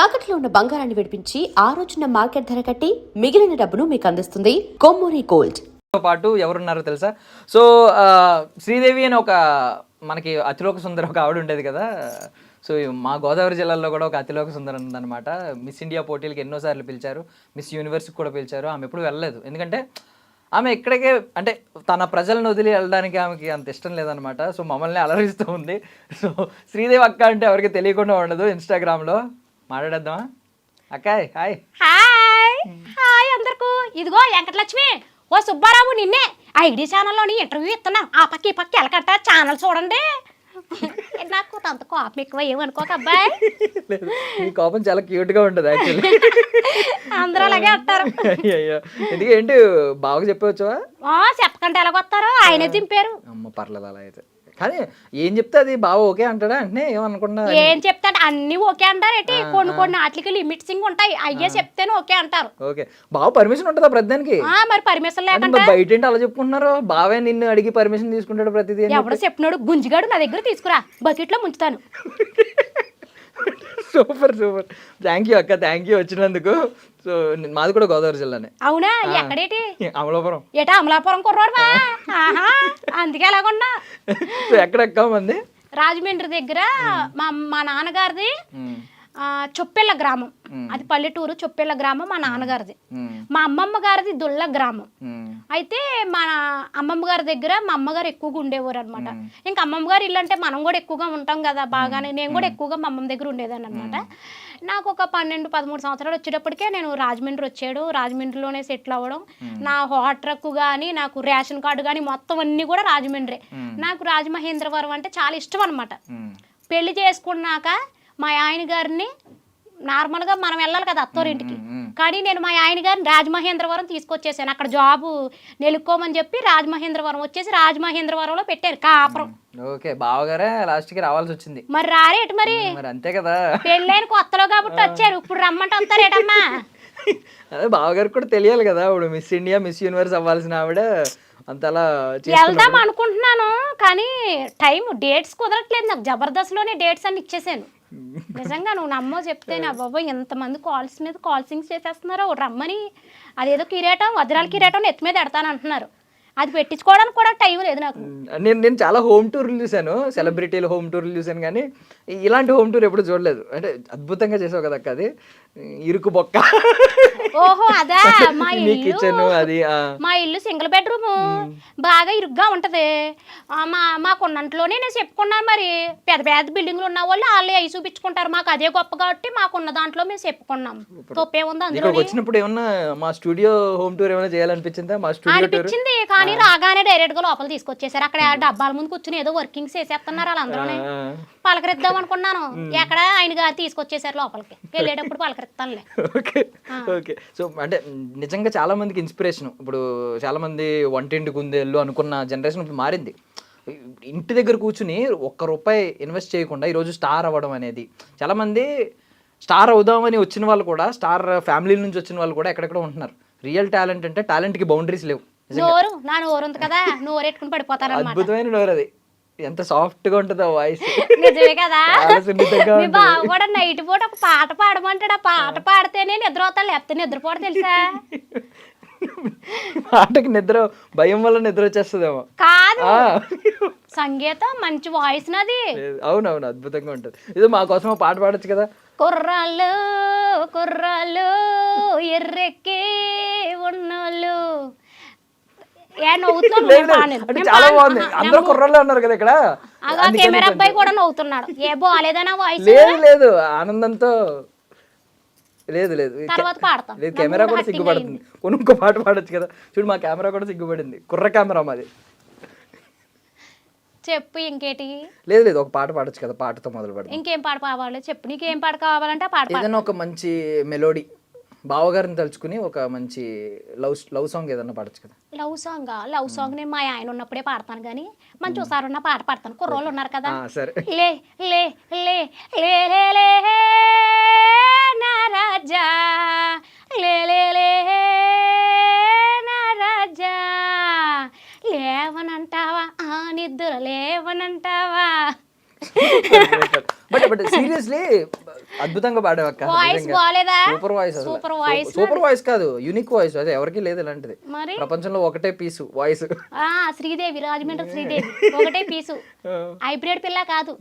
తాకట్లో ఉన్న బంగారాన్ని విడిపించి ఆ రోజున మార్కెట్ ధర కట్టి మిగిలిన డబ్బును మీకు అందిస్తుంది కొమ్మూరి గోల్డ్. పాటు ఎవరున్నారో తెలుసా? సో శ్రీదేవి అని ఒక మనకి అతిలోక సుందరం ఒక ఆవిడ ఉండేది కదా. సో మా గోదావరి జిల్లాలో కూడా ఒక అతిలోక సుందరం ఉందన్నమాట. మిస్ ఇండియా పోటీలకు ఎన్నోసార్లు పిలిచారు, మిస్ యూనివర్స్కి కూడా పిలిచారు. ఆమె ఎప్పుడు వెళ్ళలేదు, ఎందుకంటే ఆమె ఇక్కడికే అంటే తన ప్రజలను వదిలి వెళ్ళడానికి ఆమెకి అంత ఇష్టం లేదనమాట. సో మమ్మల్ని అలరిస్తూ ఉంది. సో శ్రీదేవి అక్క అంటే ఎవరికి తెలియకుండా ఉండదు. ఇన్స్టాగ్రామ్లో మాట్లాడేద్దామా? అక్కాయ్ హాయ్. హాయ్ హాయ్ అందరికీ. ఇదిగో వెంకటలక్ష్మి, ఓ సుబ్బారావు నిన్నే ఐడి ఛానల్లోని ఇంటర్వ్యూ ఇస్తున్నా. ఆ పక్క ఈ పక్క ఎలకట్ట ఛానల్ చూడండి. నాకు అంత కోపం ఎక్కువ ఏమనుకోక అబ్బాయి. ఈ కోపం చాలా క్యూట్ గా ఉంటుంది యాక్చువల్లీ. అందరూ అలాగే అంటారు. అయ్యో ఎందుకు ఏంటి బాగా చెప్పవచ్చువా? చెప్పకంటే ఎలాగొస్తారో ఆయనే దింపారు. అమ్మ పర్లేదు అలా అయితే. కానీ ఏం చెప్తే అది బాగా ఓకే అంటాడా అంటే ఏమనుకున్నా? ఏం చెప్తాడు అన్ని ఓకే అంటారు. ఏంటి కొన్ని కొన్ని వాటికి లిమిట్సింగ్ ఉంటాయి, అయ్యే చెప్తేనే ఓకే అంటారు. ఓకే బాగా పర్మిషన్ ఉంటుందా ప్రతిదానికి? మరి పర్మిషన్ లేకుండా బయట ఏంటి అలా చెప్పుకుంటున్నారు? బావే నిన్ను అడిగి పర్మిషన్ తీసుకుంటాడు ప్రతిదీ. ఎవడో చెప్పినాడు గుంజిగాడు నా దగ్గర తీసుకురా, బకెట్ లో ముంచుతాను. సూపర్ సూపర్, థ్యాంక్ యూ అక్క, థ్యాంక్ యూ వచ్చినందుకు. సో మాది కూడా గోదావరి జిల్లానే. అవునా? ఎక్కడేటి? అమలాపురం. ఏటా అమలాపురం కుర్రాడు బా. అందుకే ఎలాగున్నా. సో ఎక్కడెక్క మంది? రాజమండ్రి దగ్గర మా నాన్నగారిది చొప్పెళ్ళ గ్రామం. అది పల్లెటూరు చొప్పెళ్ళ గ్రామం మా నాన్నగారిది. మా అమ్మమ్మ గారిది దుళ్ళ గ్రామం. అయితే మా అమ్మమ్మ గారి దగ్గర మా అమ్మగారు ఎక్కువగా ఉండేవారు అనమాట. ఇంకా అమ్మమ్మ గారు ఇల్లు అంటే మనం కూడా ఎక్కువగా ఉంటాం కదా బాగానే. నేను కూడా ఎక్కువగా మా అమ్మమ్మ దగ్గర ఉండేదాన్ని అనమాట. నాకు ఒక 12-13 సంవత్సరాలు వచ్చేటప్పటికే నేను రాజమండ్రి వచ్చాడు. రాజమండ్రిలోనే సెటిల్ అవ్వడం. నా హాట్ ట్రక్ కానీ నాకు రేషన్ కార్డు కానీ మొత్తం అన్నీ కూడా రాజమండ్రి. నాకు రాజమహేంద్రవరం అంటే చాలా ఇష్టం అనమాట. పెళ్లి చేసుకున్నాక మా ఆయన గారిని నార్మల్గా మనం వెళ్ళాలి కదా అత్తోరింటికి, కానీ నేను మా ఆయన గారిని రాజమహేంద్రవరం తీసుకొచ్చేసాను. అక్కడ జాబు నెలుక్కోమని చెప్పి రాజమహేంద్రవరం వచ్చేసి రాజమహేంద్రవరంలో పెట్టారు కాపురం. ఓకే బావగారే లాస్ట్ కి రావాల్సి వచ్చింది. మరి రారేటి మరి అంతే కదా, పెళ్ళైన కొత్తలో కాబట్టి వచ్చారు. ఇప్పుడు రమ్మంటే వస్తారేటమ్మా? అదే బావగారికి కూడా తెలియాలి కదా, ఇప్పుడు మిస్ ఇండియా మిస్ యూనివర్స్ అవ్వాల్సిన ఆవిడ అంతలా వెళ్దాం అనుకుంటున్నాను, కానీ టైం డేట్స్ కుదరట్లేదు నాకు. జబర్దస్త్లోనే డేట్స్ అన్ని ఇచ్చేసాను. నిజంగా నువ్వు నమ్మో చెప్తేనే అబ్బాబా ఎంతమంది కాల్స్ మీద కాల్సింగ్స్ చేసేస్తున్నారో. రమ్మని అదేదో కిరీటం వజ్రాల కిరీటం ఎత్తి మీద ఎడతాను అంటున్నారు. అది పెట్టించుకోవడానికి కూడా టైం లేదు నాకు. నేను చాలా హోమ్ టూర్లు చూశాను, సెలబ్రిటీలు హోమ్ టూర్లు చూశాను, కానీ ఇలాంటి హోమ్ టూర్ ఎప్పుడు చూడలేదు. అంటే అద్భుతంగా చేసావు కదా అక్క, అది ఇరుకు బొక్క. ఓహో అదా? మా కిచెన్ అది మా ఇల్లు సింగిల్ బెడ్రూమ్, బాగా ఇరుగ్గా ఉంటది. మాకు ఉన్నంట్లోనే నేను చెప్పుకున్నాను. మరి పెద్ద పెద్ద బిల్డింగ్లు ఉన్న వాళ్ళు వాళ్ళు అవి చూపించుకుంటారు, మాకు అదే గొప్ప కాబట్టి మాకున్న దాంట్లో మేము చెప్పుకున్నాం. తప్పే ఉంది అందులో? వచ్చినప్పుడు ఏమన్నా మా స్టూడియో హోమ్ టూర్ ఏమైనా చేయాలనిపించిందా? మా స్టూడియో అనిపించింది, కానీ రాగానే డైరెక్ట్ గా లోపల తీసుకొచ్చేసారు. అక్కడ డబ్బాల ముందు కూర్చుని ఏదో వర్కింగ్స్ చేసేస్తున్నారు వాళ్ళందరూనే. పలకరిద్దాం అనుకున్నాను, ఎక్కడ ఆయన గారు తీసుకొచ్చేసారు లోపలికి. వెళ్ళేటప్పుడు పలకరిస్తానులే. Okay okay. సో అంటే నిజంగా చాలా మందికి ఇన్స్పిరేషన్. ఇప్పుడు చాలా మంది వంటింటి కుందేళ్ళు అనుకున్న జనరేషన్ ఇప్పుడు మారింది. ఇంటి దగ్గర కూర్చుని ₹1 ఇన్వెస్ట్ చేయకుండా ఈరోజు స్టార్ అవ్వడం అనేది, చాలా మంది స్టార్ అవుదామని వచ్చిన వాళ్ళు కూడా, స్టార్ ఫ్యామిలీ నుంచి వచ్చిన వాళ్ళు కూడా ఎక్కడెక్కడ ఉంటున్నారు. రియల్ టాలెంట్ అంటే టాలెంట్కి బౌండరీస్ లేవు. నోరు నా నోరు ఉంది కదా, నోరు ఎట్టుకుని పడిపోతారు. అద్భుతమైన నోరు అది, ఎంత సాఫ్ట్ గా ఉంటుందో వాయిస్. నిజమే కదా. మీ బావ కూడా నైట్ పూట ఒక పాట పాడమంటాడు. ఆ పాట పాడితేనే నిద్ర అవుతాడు, లేకపోతే నిద్రపోడు తెలుసా? పాటకి నిద్ర భయం వల్ల నిద్ర వచ్చేస్తుందేమో. కాదు, సంగీతం మంచి వాయిస్ నాది. అవునవును అద్భుతంగా ఉంటుంది. ఇది మా కోసం పాట పాడొచ్చు కదా. కుర్రాళ్ళు కుర్రాళ్ళు ఎర్రెక్కి ఉన్నోళ్ళు. చాలా బాగుంది, అందరూ కుర్రాళ్ళే ఉన్నారు కదా ఇక్కడ. కెమెరా అబ్బాయి కూడా నవ్వుతున్నాడు. ఏ బాలేదనా వాయిస్? లేదు లేదు ఆనందంతో. లేదు లేదు తర్వాత పాడతాం. లేదు కెమెరా కూడా సిగ్గుపడుతుంది. ఇంకో పాట పాడొచ్చు కదా. చూడు మా కెమెరా కూడా సిగ్గుపడింది, కుర్ర కెమెరా మాది. చెప్పు ఇంకేటి? లేదు లేదు ఒక పాట పాడొచ్చు కదా, పాటతో మొదలు పెడతాం. ఇంకేం పాట కావాలి చెప్పు, నీకేం పాట కావాలంటే పాట. ఏదైనా ఒక మంచి మెలోడీ, బావగారిని తలుచుకుని ఒక మంచి లవ్ సాంగ్ ఏదన్నా పాడొచ్చు కదా. లవ్ సాంగ్ నేను మా ఆయన ఉన్నప్పుడే పాడతాను, కానీ మంచి ఒకసారి ఉన్న పాట పాడతాను. కుర్రోళ్ళు ఉన్నారు కదా. సరే. లే లే లే లే లే లే నా రాజా, లే లే లే నా రాజా, లేవనంటావా ఆ నిద్ర లేవనంటావా. బట్ సీరియస్లీ అద్భుతంగా పాడావక్క. వాయిస్ బాగాలేదా? Super voice, super voice. Super voice కాదు, యూనిక్ వాయిస్. అదే ఎవరికి లేదు ఇలాంటిది మరి ప్రపంచంలో, ఒకటే పీసు వాయిస్. శ్రీదేవి, రాజమండ్రి శ్రీదేవి ఒకటే పీసు, హైబ్రిడ్ పిల్ల కాదు.